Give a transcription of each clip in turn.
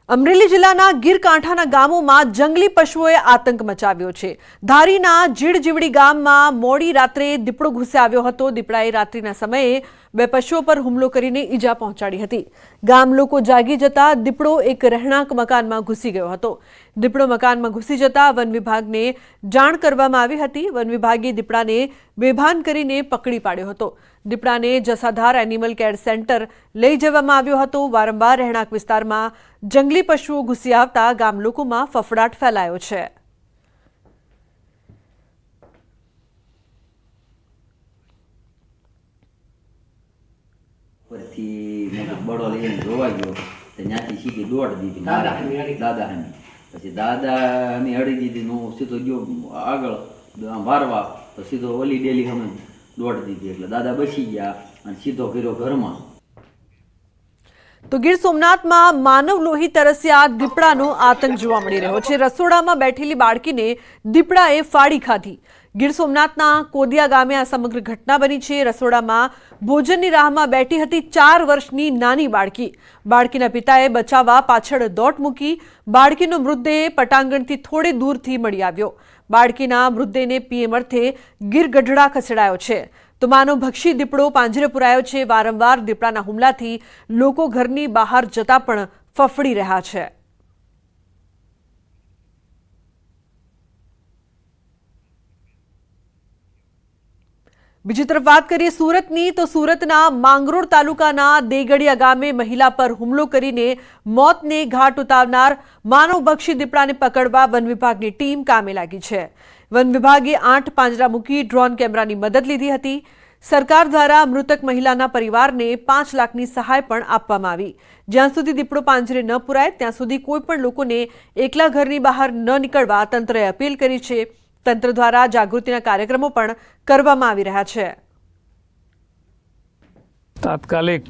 અમરેલી જિલ્લાના ગીરકાંઠાના ગામોમાં જંગલી પશુઓએ આતંક મચાવ્યો છે। ધારીના જીડજીવડી ગામમાં મોડી રાત્રે દીપડો ઘૂસી આવ્યો હતો। દીપડાએ રાત્રિના સમયે બે પશુઓ પર હુમલો કરીને ઈજા પહોંચાડી હતી। ગામ લોકો જાગી જતા દીપડો એક રહેણાંક મકાનમાં ઘૂસી ગયો હતો। દીપડો મકાનમાં ઘૂસી જતા વન વિભાગને જાણ કરવામાં આવી હતી। વન વિભાગે દીપડાને બેભાન કરીને પકડી પાડ્યો હતો। દીપડાને જસાધાર એનિમલ કેર સેન્ટર લઈ જવામાં આવ્યો હતો। વારંવાર રહેણાંક વિસ્તારમાં જંગલી પશુઓ ઘૂસી આવતા ગામ લોકોમાં ફફડાટ ફેલાયો છે। બળો લઈને જોવા ગયો તો ત્યાંથી સીધી દોડ દીધી દાદાની। પછી દાદાને અડી દીધી હું સીધો ગયો આગળ મારવા તો સીધો ઓલી ડેલી અમે દોડ દીધી એટલે દાદા બચી ગયા અને સીધો કર્યો ઘરમાં। તો ગીર સોમનાથમાં માનવ લોહી તરસ્યા દીપડાનો આતંક જોવા મળી રહ્યો છે। રસોડામાં બેઠેલી બાળકીને દીપડાએ ફાડી ખાધી। ગીર સોમનાથના કોદિયા ગામે આ સમગ્ર ઘટના બની છે। રસોડામાં ભોજનની રાહમાં બેઠી હતી 4 વર્ષની નાની બાળકી। બાળકીના પિતાએ બચાવવા પાછળ દોટ મૂકી। બાળકીનો મૃતદેહ પટાંગણથી થોડે દૂરથી મળી આવ્યો। બાળકીના મૃતદેહને પીએમ અર્થે ગીર ગઢડા ખસેડાયો છે। તો માનવભક્ષી દીપડો પાંજરે પુરાયો છે। વારંવાર દીપડાના હુમલાથી લોકો ઘરની બહાર જતા પણ ફફડી રહ્યા છે। બીજી તરફ વાત કરીએ સુરતની, તો સુરતના માંગરોળ તાલુકાના દેગડિયા ગામે મહિલા પર હુમલો કરીને મોતને ઘાટ ઉતારનાર માનવભક્ષી દીપડાને પકડવા વન વિભાગની ટીમ કામે લાગી છે। વન વિભાગે 8 પાંજરા મૂકી ડ્રોન કેમેરાની મદદ લીધી હતી। સરકાર દ્વારા મૃતક મહિલાના પરિવારને 5 લાખની સહાય પણ આપવામાં આવી। જ્યાં સુધી દીપડો પાંજરે ન પુરાય ત્યાં સુધી કોઈ પણ લોકોને એકલા ઘરની બહાર ન નીકળવા તંત્રએ અપીલ કરી છે। તંત્ર દ્વારા જાગૃતિના કાર્યક્રમો પણ કરવામાં આવી રહ્યા છે। તાત્કાલિક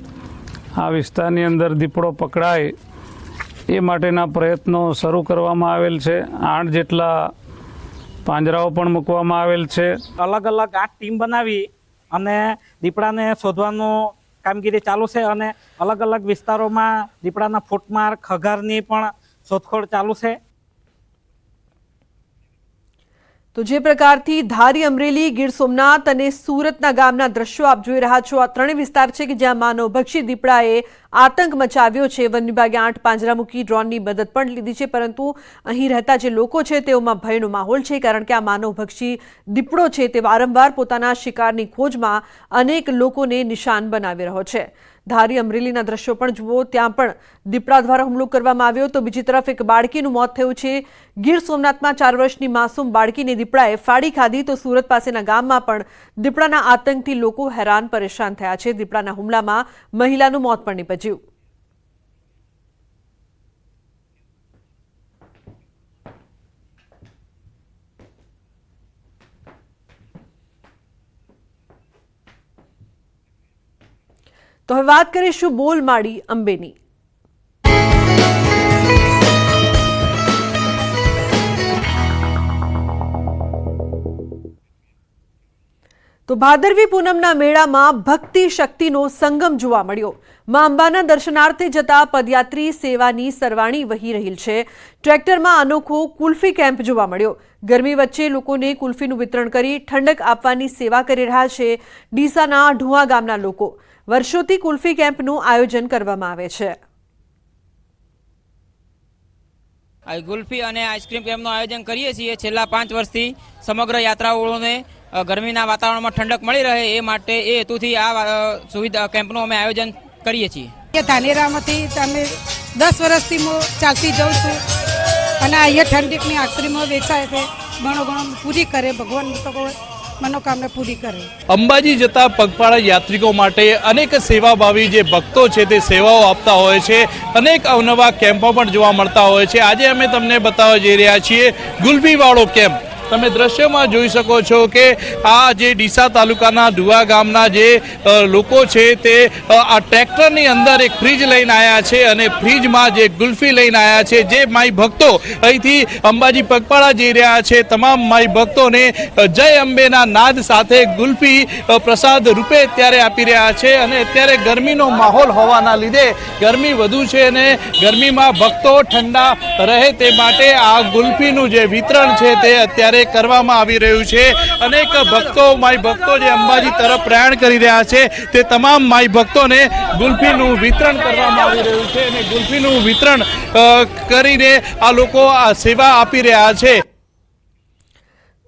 આ વિસ્તારની અંદર દીપડો પકડાય એ માટેના પ્રયત્નો શરૂ કરવામાં આવેલ છે। 8 જેટલા પાંજરાઓ પણ મૂકવામાં આવેલ છે। અલગ અલગ 8 ટીમ બનાવી અને દીપડાને શોધવાનું કામગીરી ચાલુ છે અને અલગ અલગ વિસ્તારોમાં દીપડાના ફૂટમાર ખગારની પણ શોધખોળ ચાલુ છે। તો જે પ્રકારથી ધારી, અમરેલી, ગીર સોમનાથ અને સુરતના ગામના દ્રશ્યો આપ જોઈ રહ્યા છો, આ ત્રણેય વિસ્તાર છે કે જ્યાં માનવભક્ષી દીપડાએ આતંક મચાવ્યો છે। વન વિભાગે 8 પાંજરા મૂકી ડ્રોનની મદદ પણ લીધી છે, પરંતુ અહીં રહેતા જે લોકો છે તેઓમાં ભયનો માહોલ છે, કારણ કે આ માનવભક્ષી દીપડો છે તે વારંવાર પોતાના શિકારની ખોજમાં અનેક લોકોને નિશાન બનાવી રહ્યો છે। ધારી, અમરેલીના દ્રશ્યો પણ જુઓ, ત્યાં પણ દીપડા દ્વારા હુમલો કરવામાં આવ્યો। તો બીજી તરફ એક બાળકીનું મોત થયું છે। ગીર સોમનાથમાં 4 વર્ષની માસૂમ બાળકીને દીપડાએ ફાડી ખાધી। તો સુરત પાસેના ગામમાં પણ દીપડાના આતંકથી લોકો હેરાન પરેશાન થયા છે। દીપડાના હુમલામાં મહિલાનું મોત પણ નીપજ્યું। તો હવે વાત કરીશું બોલમાળી અંબેની। તો ભાદરવી પૂનમના મેળામાં ભક્તિ શક્તિનો સંગમ જોવા મળ્યો। માં અંબાના દર્શનાર્થે જતા પદયાત્રી સેવાની સરવાણી વહી રહી છે। ટ્રેક્ટરમાં અનોખો કુલ્ફી કેમ્પ જોવા મળ્યો। ગરમી વચ્ચે લોકોને કુલ્ફીનું વિતરણ કરી ઠંડક આપવાની સેવા કરી રહ્યા છે ડીસાના ઢુવા ગામના લોકો। વર્ષોથી કુલ્ફી કેમ્પનું આયોજન કરવામાં આવે છે। કુલ્ફી અને આઈસ્ક્રીમ કેમ્પનું આયોજન કરીએ છીએ છેલ્લા 5 વર્ષથી। સમગ્ર યાત્રાળુઓને ગરમીના વાતાવરણમાં ઠંડક મળી રહે એ માટે એ હેતુથી આ સુવિધા કેમ્પનું અમે આયોજન કરીએ છીએ। ધાનેરામાંથી તમે 10 વર્ષથી હું ચાલતી જાઉં છું અને અહીંયા ઠંડકની આઈસ્ક્રીમો વેચાય છે। ઘણો પૂરી કરે ભગવાન તો મનોકામના પૂરી કરે। અંબાજી જતા પગપાળા યાત્રિકો માટે અનેક સેવાભાવી જે ભક્તો છે તે સેવાઓ આપતા હોય છે। અનેક અવનવા કેમ્પો પણ જોવા મળતા હોય છે। આજે અમે તમને બતાવવા જઈ રહ્યા છીએ ગુલ્ફી વાળો કેમ્પ। તમે દ્રશ્યમાં જોઈ શકો છો કે આ જે ડીસા તાલુકાના ધુવા ગામના જે લોકો છે તે આ ટ્રેક્ટરની અંદર એક ફ્રીજ લઈને આવ્યા છે અને ફ્રીજમાં જે ગુલ્ફી લઈને આવ્યા છે, જે માઈ ભક્તો અહીંથી અંબાજી પગપાળા જઈ રહ્યા છે તમામ માઈ ભક્તોને જય અંબેના નાદ સાથે ગુલ્ફી પ્રસાદ રૂપે અત્યારે આપી રહ્યા છે. અને અત્યારે ગરમીનો માહોલ હોવાના લીધે ગરમી વધુ છે અને ગરમીમાં ભક્તો ઠંડા રહે તે માટે આ ગુલ્ફીનું જે વિતરણ છે તે અત્યારે કરવામાં આવી રહ્યું છે. અનેક ભક્તો માઈ ભક્તો જે અંબાજી તરફ પ્રયાણ કરી રહ્યા છે તે તમામ માઈ ભક્તોને ગુલ્ફીનું વિતરણ કરવામાં આવી રહ્યું છે અને ગુલ્ફીનું વિતરણ કરીને આ લોકો આ સેવા આપી રહ્યા છે.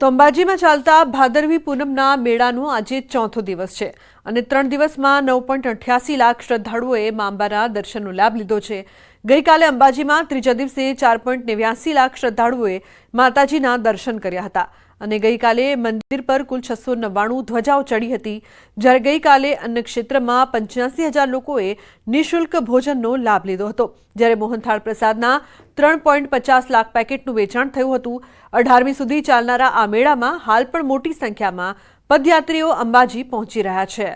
તો અંબાજીમાં ચાલતા ભાદરવી પૂનમના મેળાનો આજે ચોથો દિવસ છે અને 3 દિવસમાં 9.88 લાખ શ્રદ્ધાળુઓએ મા અંબાના દર્શનનો લાભ લીધો છે. ગઈકાલે અંબાજીમાં ત્રીજા દિવસે 4.89 લાખ શ્રદ્ધાળુઓએ માતાજીના દર્શન કર્યા હતા અને ગઈકાલે મંદિર પર કુલ 699 ધ્વજાઓ ચડી હતી, જ્યારે ગઈકાલે અન્ન ક્ષેત્રમાં 85,000 લોકોએ નિઃશુલ્ક ભોજનનો લાભ લીધો હતો, જ્યારે મોહનથાળ પ્રસાદના 3.50 લાખ પેકેટનું વેચાણ થયું હતું. 18મી સુધી ચાલનારા આ મેળામાં હાલ પણ મોટી સંખ્યામાં પદયાત્રીઓ અંબાજી પહોંચી રહ્યા છે.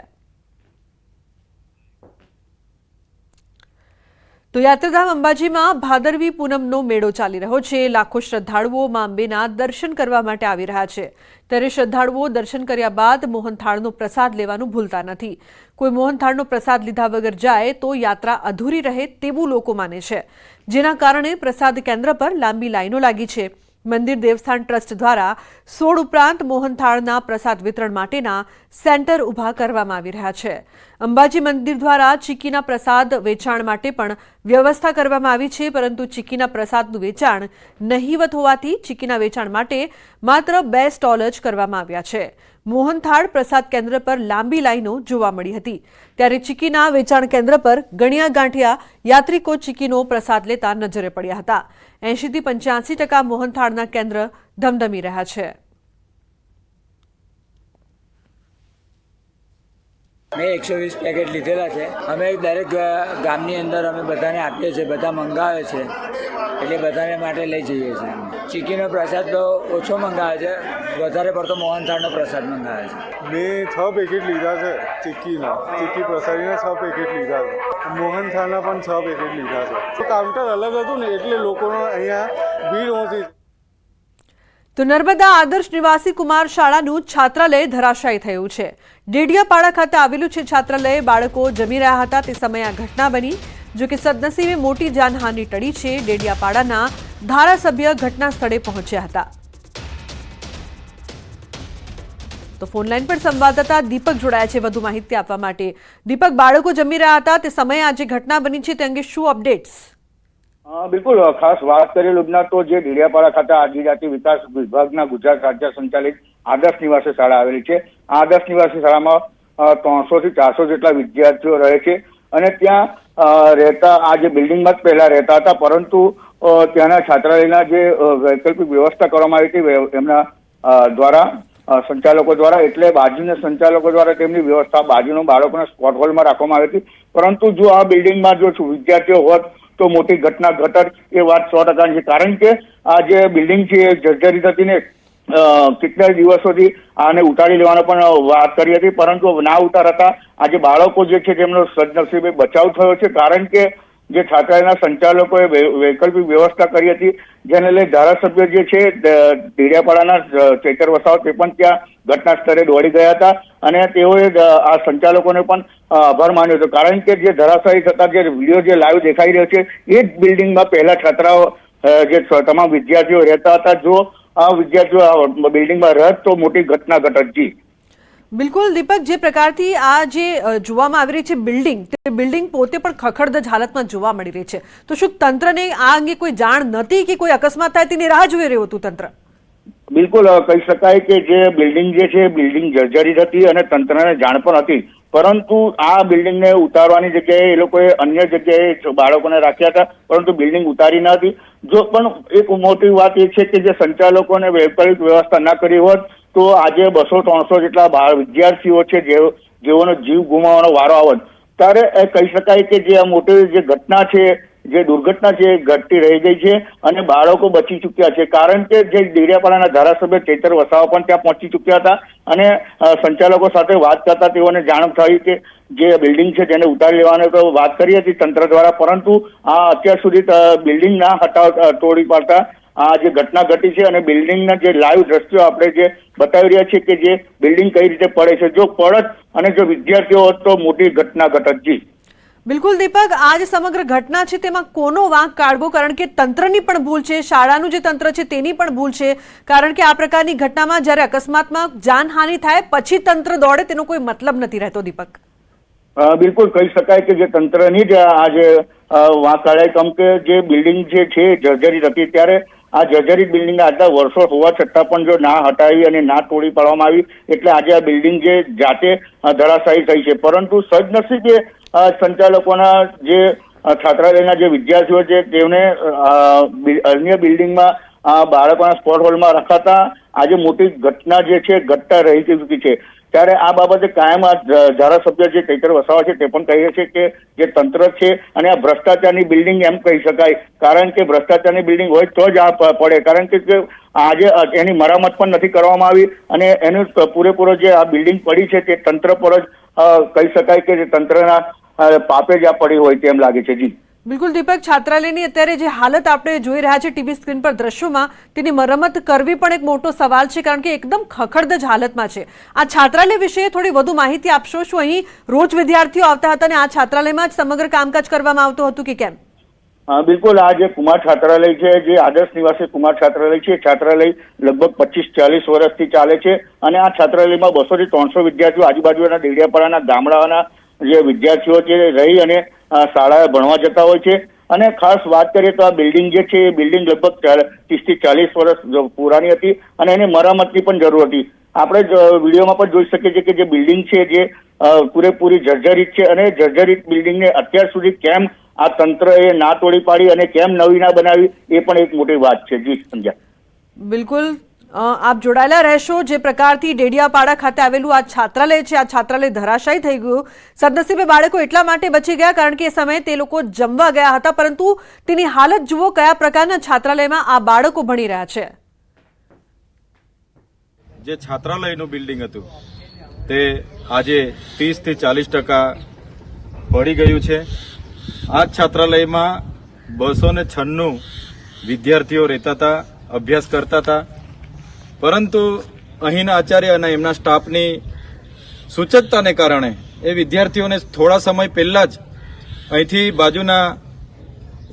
તો યાત્રાધામ અંબાજીમાં ભાદરવી પૂનમનો મેળો ચાલી રહ્યો છે. લાખો શ્રદ્ધાળુઓ મા અંબેના દર્શન કરવા માટે આવી રહ્યા છે, ત્યારે શ્રદ્ધાળુઓ દર્શન કર્યા બાદ મોહનથાળનો પ્રસાદ લેવાનું ભૂલતા નથી. કોઈ મોહનથાળનો પ્રસાદ લીધા વગર જાય તો યાત્રા અધૂરી રહે તેવું લોકો માને છે, જેના કારણે પ્રસાદ કેન્દ્ર પર લાંબી લાઈનો લાગી છે. મંદિર દેવસ્થાન ટ્રસ્ટ દ્વારા 16 ઉપરાંત મોહનથાળના પ્રસાદ વિતરણ માટેના સેન્ટર ઊભા કરવામાં આવી રહ્યા છે. અંબાજી મંદિર દ્વારા ચીકીના પ્રસાદ વેચાણ માટે પણ વ્યવસ્થા કરવામાં આવી છે, પરંતુ ચીકીના પ્રસાદનું વેચાણ નહીવત હોવાથી ચીકીના વેચાણ માટે માત્ર 2 સ્ટોલ જ કરવામાં આવ્યા છે. મોહનથાળ પ્રસાદ કેન્દ્ર પર લાંબી લાઈનો જોવા મળી હતી, ત્યારે ચીકીના વેચાણ કેન્દ્ર પર ગણ્યા ગાંઠિયા યાત્રિકો ચીકીનો પ્રસાદ લેતા નજરે પડ્યા હતા. 80 થી 85% મોહનથાળના કેન્દ્ર ધમધમી રહ્યા છે. મેં 120 પેકેટ લીધેલા છે. અમે દરેક ગામની અંદર અમે બધાને આપીએ છીએ, બધા મંગાવે છે એટલે બધાને માટે લઈ જઈએ છીએ. ચીકીનો પ્રસાદ તો ઓછો મંગાવે છે, વધારે પડતો મોહનથાળનો પ્રસાદ મંગાવે છે. મેં 6 પેકેટ લીધા છે ચીકી પ્રસાદીના 6 પેકેટ લીધા છે, મોહનથાળના પણ 6 પેકેટ લીધા છે. તો કાઉન્ટર અલગ હતું ને એટલે લોકોનો અહીંયા ભીડ ઓછી. તો નર્મદા આદર્શ નિવાસી કુમાર શાળાનું છાત્રાલય ધરાશાયી થયું છે. ડેડિયાપાડા ખાતે આવેલું છે છાત્રાલય. બાળકો જમી રહ્યા હતા તે સમયે આ ઘટના બની, જો કે સદનસીબે મોટી જાનહાનિ ટળી છે. ડેડિયાપાડાના ધારાસભ્ય ઘટના સ્થળે પહોંચ્યા હતા. તો ફોનલાઈન પર સંવાદદાતા દીપક જોડાયા છે વધુ માહિતી આપવા માટે. દીપક, બાળકો જમી રહ્યા હતા તે સમયે આ જે ઘટના બની છે તે અંગે શું અપડેટ્સ? બિલકુલ, ખાસ વાત કરીએ લુબના તો જે ડેડિયાપાડા ખાતે આદિજાતિ વિકાસ વિભાગના ગુજરાત રાજ્ય સંચાલિત આદર્શ નિવાસી શાળા આવેલી છે. આ આદર્શ નિવાસી શાળામાં 300 થી 400 જેટલા વિદ્યાર્થીઓ રહે છે અને ત્યાં રહેતા આ જે બિલ્ડિંગમાં જ પહેલા રહેતા હતા, પરંતુ ત્યાંના છાત્રાલયના જે વૈકલ્પિક વ્યવસ્થા કરવામાં આવી હતી એમના દ્વારા સંચાલકો દ્વારા, એટલે બાજુના સંચાલકો દ્વારા તેમની વ્યવસ્થા બાજુના બાળકોના સ્પોટ હોલમાં રાખવામાં આવી હતી. પરંતુ જો આ બિલ્ડિંગમાં જો વિદ્યાર્થીઓ હોત તો મોટી ઘટના ઘટત એ વાત 100% છે. કારણ કે આ જે બિલ્ડિંગ છે એ જર્જરિત હતી ને કેટલા દિવસોથી આને ઉતારી લેવાનો પણ વાત કરી હતી, પરંતુ ના ઉતારતા આજે બાળકો જે છે તેમનો સદનસીબે બચાવ થયો છે. કારણ કે જે છાત્રાલયના સંચાલકોએ વૈકલ્પિક વ્યવસ્થા કરી હતી, જેને લઈ ધારાસભ્ય જે છે ડેડિયાપાડાના ચેતર વસાવ તે પણ ત્યાં ઘટના સ્થળે દોડી ગયા હતા અને તેઓએ આ સંચાલકોને પણ આભાર માન્યો હતો. કારણ કે જે ધરાશાયી થતા જે વિડીયો જે લાઈવ દેખાઈ રહ્યો છે એ જ બિલ્ડિંગમાં પહેલા છાત્રાઓ જે તમામ વિદ્યાર્થીઓ રહેતા હતા. જો આ વિદ્યાર્થીઓ બિલ્ડિંગમાં રહેત તો મોટી ઘટના ઘટત. જી બિલકુલ દીપક, જે પ્રકારથી આ જે જોવામાં આવી રહી છે બિલ્ડિંગ, તે બિલ્ડિંગ પોતે પણ ખખડધજ હાલતમાં જોવા મળી રહી છે, તો શું તંત્રને આ અંગે કોઈ જાણ નથી કે કોઈ અકસ્માત થાય તેની રાહ જોઈ રહ્યું હતું તંત્ર? બિલકુલ કહી શકાય કે જે બિલ્ડિંગ જે છે બિલ્ડિંગ જર્જરિત હતી અને તંત્રને જાણ પણ હતી, પરંતુ આ બિલ્ડિંગને ઉતારવાની જગ્યાએ એ લોકોએ અન્ય જગ્યાએ બાળકોને રાખ્યા હતા, પરંતુ બિલ્ડિંગ ઉતારી ન હતી. જો પણ એક મોટી વાત એ છે કે જે સંચાલકોને વૈકલ્પિક વ્યવસ્થા ના કરી હોત તો આજે 200-300 જેટલા વિદ્યાર્થીઓ છે જેઓનો જીવ ગુમાવવાનો વારો આવત. ત્યારે કહી શકાય કે જે આ મોટી જે ઘટના છે જે દુર્ઘટના છે એ ઘટતી રહી ગઈ છે અને બાળકો બચી ચૂક્યા છે. કારણ કે જે ડેડિયાપાડાના ધારાસભ્ય ચૈતર વસાવા પણ ત્યાં પહોંચી ચૂક્યા હતા અને સંચાલકો સાથે વાત કરતા તેઓને જાણ થઈ કે જે બિલ્ડિંગ છે તેને ઉતારી લેવાની તો વાત કરી હતી તંત્ર દ્વારા, પરંતુ અત્યાર સુધી બિલ્ડિંગ ના તોડી પાડતા આ જે ઘટના ઘટી છે અને બિલ્ડિંગના જે લાઈવ દ્રશ્યો આપણે જે બતાવી રહ્યા છીએ કે જે બિલ્ડિંગ કઈ રીતે પડે છે. જો પડત અને જો વિદ્યાર્થીઓ હોત તો મોટી ઘટના ઘટત. જી બિલકુલ દીપક, આ જે સમગ્ર ઘટના છે તેમાં કોનો વાંક કાઢવો? કારણ કે તંત્રની પણ ભૂલ છે, શાળાનું જે તંત્ર છે તેની પણ ભૂલ છે. કારણ કે આ પ્રકારની ઘટનામાં જ્યારે અકસ્માતમાં જાનહાનિ થાય પછી તંત્ર દોડે તેનો કોઈ મતલબ નથી રહેતો. દીપક, બિલકુલ કહી શકાય કે જે તંત્રની જ આ જે વાંક કાઢાય, કેમ કે જે બિલ્ડિંગ જે છે જર્જરિત હતી ત્યારે આ જર્જરિત બિલ્ડિંગ આટલા વર્ષો હોવા છતાં પણ જો ના હટાવી અને ના તોડી પાડવામાં આવી એટલે આજે આ બિલ્ડિંગ જે જાતે ધરાશાયી થઈ છે. પરંતુ સદનસીબે સંચાલકોના જે છાત્રાલયના જે વિદ્યાર્થીઓ છે તેમને અન્ય બિલ્ડિંગમાં બાળકોના સ્પોર્ટ હોલમાં રખાતા આજે મોટી ઘટના જે છે ઘટતા રહી ચૂકી છે. ત્યારે આ બાબતે કાયમ આ ધારાસભ્ય જે ચૈતર વસાવા છે તે પણ કહે છે કે જે તંત્ર છે અને આ ભ્રષ્ટાચારની બિલ્ડિંગ એમ કહી શકાય, કારણ કે ભ્રષ્ટાચારની બિલ્ડિંગ હોય તો જ આ પડે. કારણ કે આજે એની મરામત પણ નથી કરવામાં આવી અને એનું પૂરેપૂરો જે આ બિલ્ડિંગ પડી છે તે તંત્ર પર જ કહી શકાય કે જે તંત્રના પાપે જ આ પડી હોય તેમ લાગે છે. જી બિલકુલ દીપક, છાત્રાલયની અત્યારે જે હાલત આપણે જોઈ રહ્યા છે ટીવી સ્ક્રીન પર દ્રશ્યોમાં, તેની મરમ્મત કરવી પણ એક મોટો સવાલ છે કારણ કે એકદમ ખખડધજ હાલતમાં છે. આ છાત્રાલય વિશે થોડી વધુ માહિતી આપશો? શું અહીં રોજ વિદ્યાર્થીઓ આવતા હતા અને આ છાત્રાલયમાં જ સમગ્ર કામકાજ કરવામાં આવતું હતું કે કેમ? બિલકુલ, આ જે કુમાર છાત્રાલય છે, જે આદર્શ નિવાસી કુમાર છાત્રાલય છે, છાત્રાલય લગભગ 25-40 વર્ષથી ચાલે છે અને આ છાત્રાલયમાં 200 થી 300 વિદ્યાર્થીઓ આજુબાજુના ડેડિયાપાડાના ગામડાના જે વિદ્યાર્થીઓ છે રહી અને શાળાએ ભણવા જતા હોય છે. અને ખાસ વાત કરીએ તો આ બિલ્ડિંગ જે છે એ બિલ્ડિંગ લગભગ 30 થી 40 વર્ષ પુરાની હતી અને એને મરામતની પણ જરૂર હતી. આપણે વિડીયોમાં પણ જોઈ શકીએ છીએ કે જે બિલ્ડિંગ છે જે પૂરેપૂરી જર્જરિત છે અને જર્જરિત બિલ્ડિંગને અત્યાર સુધી કેમ આ તંત્રએ ના તોડી પાડી અને કેમ નવી ના બનાવી એ પણ એક મોટી વાત છે. જી સંજ્ઞા. બિલકુલ, આપ જોડાયેલા રહેશો. જે પ્રકારથી ડેડિયાપાડા ખાતે આવેલું આ છાત્રાલય છે, આ છાત્રાલય ધરાશાયી થઈ ગયું. સદનસીબે બાળકો એટલા માટે બચી ગયા કારણ કે એ સમયે તે લોકો જમવા ગયા હતા, પરંતુ તેની હાલત જુઓ, કયા પ્રકારના છાત્રાલયમાં આ બાળકો ભણી રહ્યા છે. જે છાત્રાલયનું બિલ્ડિંગ હતું તે આજે 30 થી 40% પડી ગયું છે. આ છાત્રાલયમાં 296 વિદ્યાર્થીઓ રહેતા હતા, અભ્યાસ કરતા હતા, પરંતુ અહીંના આચાર્ય અને એમના સ્ટાફની સૂચકતાને કારણે એ વિદ્યાર્થીઓને થોડા સમય પહેલા જ અહીંથી બાજુના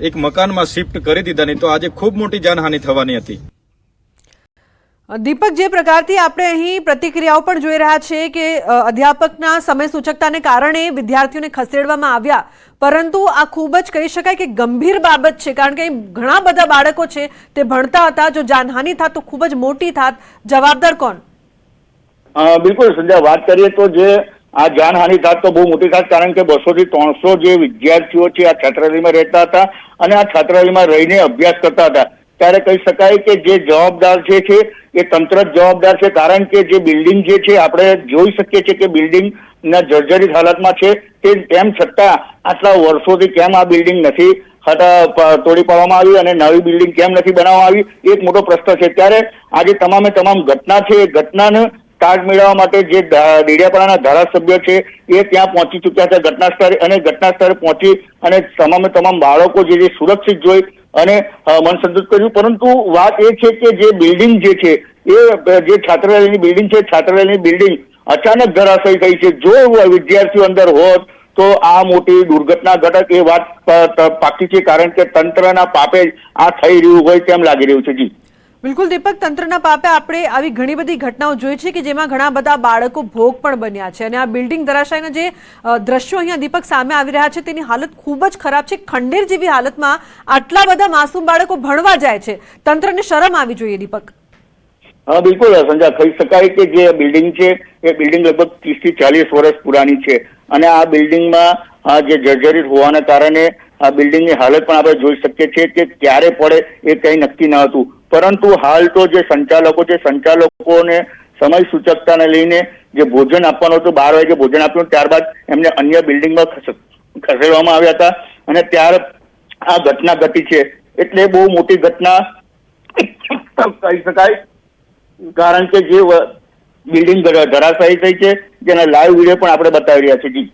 એક મકાનમાં શિફ્ટ કરી દીધા, નહીં તો આજે ખૂબ મોટી જાનહાનિ થવાની હતી. દીપક, જે પ્રકારથી આપણે અહીં પ્રતિક્રિયાઓ પણ જોઈ રહ્યા છે કે અધ્યાપકના સમય સૂચકતાને કારણે વિદ્યાર્થીઓને ખસેડવામાં આવ્યા, પરંતુ આ ખૂબ જ કહી શકાય કે ગંભીર બાબત છે કારણ કે અહીં ઘણા બધા બાળકો છે તે ભણતા હતા. જો જાનહાનિ થાત તો ખૂબ જ મોટી થાત. જવાબદાર કોણ? બિલકુલ સંજય, વાત કરીએ તો જે આ જાનહાનિ થાત તો બહુ મોટી થાત, કારણ કે 200 થી 300 જે વિદ્યાર્થીઓ છે આ છાત્રાલયમાં રહેતા હતા અને આ છાત્રાલયમાં રહીને અભ્યાસ કરતા હતા. ત્યારે કહી શકાય કે જે જવાબદાર છે એ તંત્ર જ જવાબદાર છે, કારણ કે જે બિલ્ડિંગ જે છે આપણે જોઈ શકીએ છીએ કે બિલ્ડિંગ ના જર્જરિત હાલતમાં છે. તેમ છતાં આટલા વર્ષોથી કેમ આ બિલ્ડિંગ નથી તોડી પાડવામાં આવી અને નવી બિલ્ડિંગ કેમ નથી બનાવવામાં આવી એક મોટો પ્રશ્ન છે. ત્યારે આજે તમામે તમામ ઘટના છે એ ઘટનાને તાજ મેળવવા માટે જે ડેડિયાપાડાના ધારાસભ્ય છે એ ત્યાં પહોંચી ચૂક્યા છે ઘટના સ્થળે, અને ઘટના સ્થળે પહોંચી અને તમામે તમામ બાળકો જે સુરક્ષિત જોઈ અને મન સંતુષ્ટ કર્યું. પરંતુ વાત એ છે કે જે બિલ્ડિંગ જે છે એ જે છાત્રાલયની બિલ્ડિંગ છે, છાત્રાલયની બિલ્ડિંગ અચાનક ધરાશાયી થઈ છે. જો વિદ્યાર્થીઓ અંદર હોત તો આ મોટી દુર્ઘટના ઘટક એ વાત પાકી છે, કારણ કે તંત્રના પાપે આ થઈ રહ્યું હોય તેમ લાગી રહ્યું છે. જી બિલકુલ દીપક, તંત્રના પાપે આપણે આવી ઘણી બધી ઘટનાઓ જોઈ છે કે જેમાં ઘણા બધા બાળકો ભોગ પણ બન્યા છે અને આ બિલ્ડિંગ ધરાશાયીના જે દ્રશ્યો અહીંયા દીપક સામે આવી રહ્યા છે તેની હાલત ખૂબ જ ખરાબ છે. ખંડેર જેવી હાલતમાં આટલા બધા માસૂમ બાળકો ભણવા જાય છે, તંત્રને શરમ આવી જોઈએ. દીપક. બિલકુલ સંજય, કહી શકાય કે જે બિલ્ડિંગ છે એ બિલ્ડિંગ લગભગ 30 થી 40 વર્ષ પુરાની છે અને આ બિલ્ડિંગમાં જે જર્જરિત હોવાના કારણે આ બિલ્ડિંગની હાલત પણ આપણે જોઈ શકીએ છીએ કે ક્યારે પડે એ કંઈ નક્કી ન હતું. પરંતુ હાલ તો જે સંચાલકો છે, સંચાલકોને સમય સૂચકતાને લઈને જે ભોજન આપવાનું હતું 12 વાગે ભોજન આપ્યું, ત્યારબાદ એમને અન્ય બિલ્ડિંગમાં ખસેડવામાં આવ્યા હતા અને આ ઘટના ઘટી છે. એટલે બહુ મોટી ઘટના કહી શકાય, કારણ કે જે બિલ્ડિંગ ધરાશાયી થઈ છે જેના લાઈવ વિડીયો પણ આપણે બતાવી રહ્યા છીએ. જી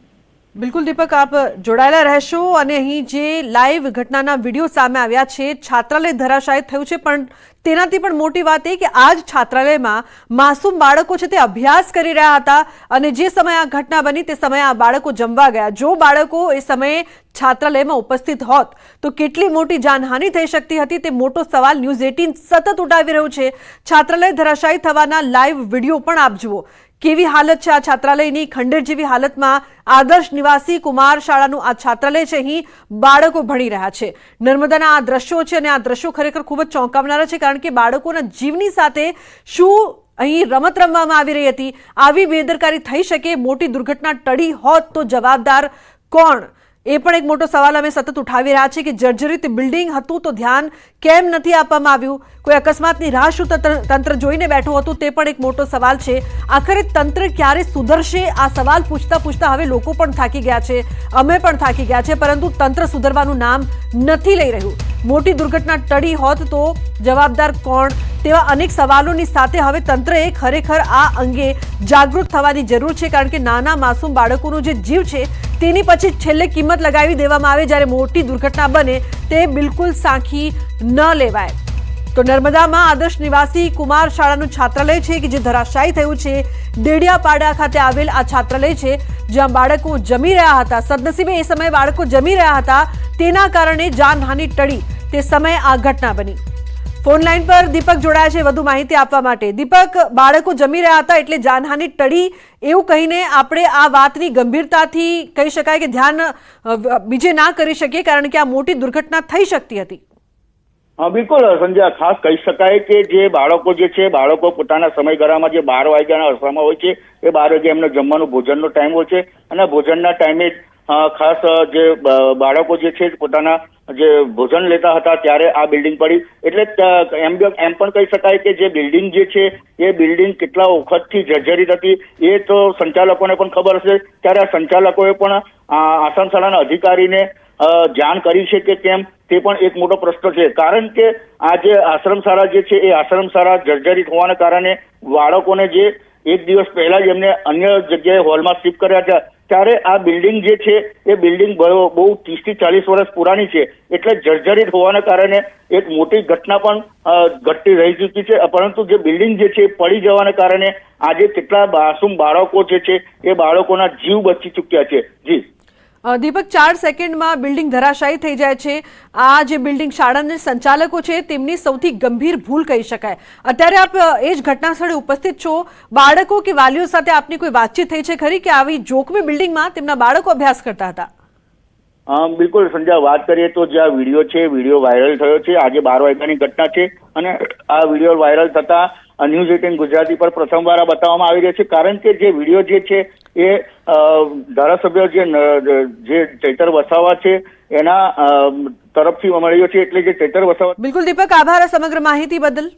બિલકુલ દીપક, આપ જોડાયેલા રહેશો. અને અહીં જે લાઈવ ઘટનાના વિડીયો સામે આવ્યા છે, છાત્રાલય ધરાશાયી થયું છે, પણ તેનાથી પણ મોટી વાત એ કે આ જ છાત્રાલયમાં માસૂમ બાળકો છે તે અભ્યાસ કરી રહ્યા હતા અને જે સમયે આ ઘટના બની તે સમયે આ બાળકો જમવા ગયા. જો બાળકો એ સમયે છાત્રાલયમાં ઉપસ્થિત હોત તો કેટલી મોટી જાનહાનિ થઈ શકતી હતી, તે મોટો સવાલ ન્યૂઝ 18 સતત ઉઠાવી રહ્યું છે. છાત્રાલય ધરાશાયી થવાના લાઈવ વિડીયો પણ આપ જુઓ. કેવી હાલત છે આ છાત્રાલયની, ખંડેર જેવી હાલતમાં આદર્શ નિવાસી કુમાર શાળાનું આ છાત્રાલય છે. અહીં બાળકો ભણી રહ્યા છે. નર્મદાના આ દ્રશ્યો છે અને આ દ્રશ્યો ખરેખર ખૂબ જ ચોંકાવનારા છે, કારણ કે બાળકોના જીવની સાથે શું અહીં રમત રમવામાં આવી રહી હતી. આવી બેદરકારી થઈ શકે, મોટી દુર્ઘટના ટળી હોત તો જવાબદાર કોણ, એ પણ એક મોટો સવાલ અમે સતત ઉઠાવી રહ્યા છીએ કે જર્જરિત બિલ્ડિંગ હતું તો ધ્યાન કેમ નથી આપવામાં આવ્યું. કોઈ અકસ્માતની રાહ શું તંત્ર જોઈને બેઠું હતું, તે પણ એક મોટો સવાલ છે. આખરે તંત્ર ક્યારે સુધરશે, આ સવાલ પૂછતા પૂછતા હવે લોકો પણ થાકી ગયા છે, અમે પણ થાકી ગયા છે, પરંતુ તંત્ર સુધરવાનું નામ નથી લઈ રહ્યું. મોટી દુર્ઘટના ટળી હોત તો જવાબદાર કોણ, તેવા અનેક સવાલોની સાથે હવે તંત્રએ ખરેખર આ અંગે જાગૃત થવાની જરૂર છે, કારણ કે નાના માસૂમ બાળકોનો જે જીવ છે તેની પછી છેલ્લે કિંમત લગાવી દેવામાં આવે જ્યારે મોટી દુર્ઘટના બને તે બિલકુલ સાંખી ન લેવાય. તો નર્મદામાં આદર્શ નિવાસી કુમાર શાળાનું છાત્રાલય છે કે જે ધરાશાયી થયું છે. ડેડિયાપાડા ખાતે આવેલ આ છાત્રાલય છે જ્યાં બાળકો જમી રહ્યા હતા. સદનસીબે એ સમયે બાળકો જમી રહ્યા હતા, તેના કારણે જાનહાનિ ટળી તે સમયે આ ઘટના બની. ફોન લાઈન પર દીપક જોડાયા છે વધુ માહિતી આપવા માટે. દીપક, બાળકો જમી રહ્યા હતા એટલે જાનહાનિ ટળી એવું કહીને આપણે આ વાતની ગંભીરતાથી કહી શકાય કે ધ્યાન બીજે ના કરી શકીએ, કારણ કે આ મોટી દુર્ઘટના થઈ શકતી હતી. હા બિલકુલ સંજય, ખાસ કહી શકાય કે જે બાળકો જે છે, બાળકો પોતાના સમયગાળામાં જે 12 વાગ્યાના અરસામાં હોય છે એ 12 વાગે એમનો જમવાનું ભોજનનો ટાઈમ હોય છે અને ભોજનના ટાઈમે ખાસ જે બાળકો જે છે પોતાના જે ભોજન લેતા હતા ત્યારે આ બિલ્ડિંગ પડી. એટલે એમ પણ કહી શકાય કે જે બિલ્ડિંગ જે છે એ બિલ્ડિંગ કેટલા વખતથી જર્જરિત હતી એ તો સંચાલકોને પણ ખબર હશે. ત્યારે આ સંચાલકોએ પણ આશ્રમ શાળાના અધિકારીને જાણ કરી છે કે કેમ, તે પણ એક મોટો પ્રશ્ન છે. કારણ કે આ જે આશ્રમ શાળા જે છે એ આશ્રમ શાળા જર્જરિત હોવાના કારણે બાળકોને જે એક દિવસ પહેલા જ એમને અન્ય જગ્યાએ હોલમાં શિફ્ટ કર્યા હતા, ત્યારે આ બિલ્ડિંગ જે છે એ બિલ્ડિંગ બહુ 30 થી 40 વર્ષ પુરાની છે. એટલે જર્જરિત હોવાના કારણે એક મોટી ઘટના પણ ઘટતી રહી ચૂકી છે. પરંતુ જે બિલ્ડિંગ જે છે પડી જવાના કારણે આજે કેટલા માસૂમ બાળકો જે છે એ બાળકોના જીવ બચી ચૂક્યા છે. જી દીપક, 4 સેકન્ડમાં બિલ્ડિંગ ધરાશાયી થઈ જાય છે. આ જે બિલ્ડિંગ શાળાના સંચાલકો છે તેમની સૌથી ગંભીર ભૂલ કહી શકાય. અત્યારે આપ એ જ ઘટના સ્થળે ઉપસ્થિત છો. બાળકો કે વાલીઓ સાથે આપની કોઈ વાતચીત થઈ છે ખરી કે આવી જોખમી બિલ્ડિંગમાં તેમના બાળકો અભ્યાસ કરતા હતા? બિલકુલ સંજય, વાત કરીએ તો જે આ વિડીયો છે, વિડીયો વાયરલ થયો છે. આજે 12 વાગ્યાની ઘટના છે અને આ વિડીયો વાયરલ થતા ન્યૂઝ 18 ગુજરાતી પર પ્રથમવાર આ બતાવવામાં આવી રહ્યો છે. કારણ કે જે વિડીયો જે છે એ ધારાસભ્ય જે ચૈતર વસાવા છે એના તરફથી મળ્યો છે. એટલે જે ચૈતર વસાવા. બિલકુલ દીપક, આભાર સમગ્ર માહિતી બદલ.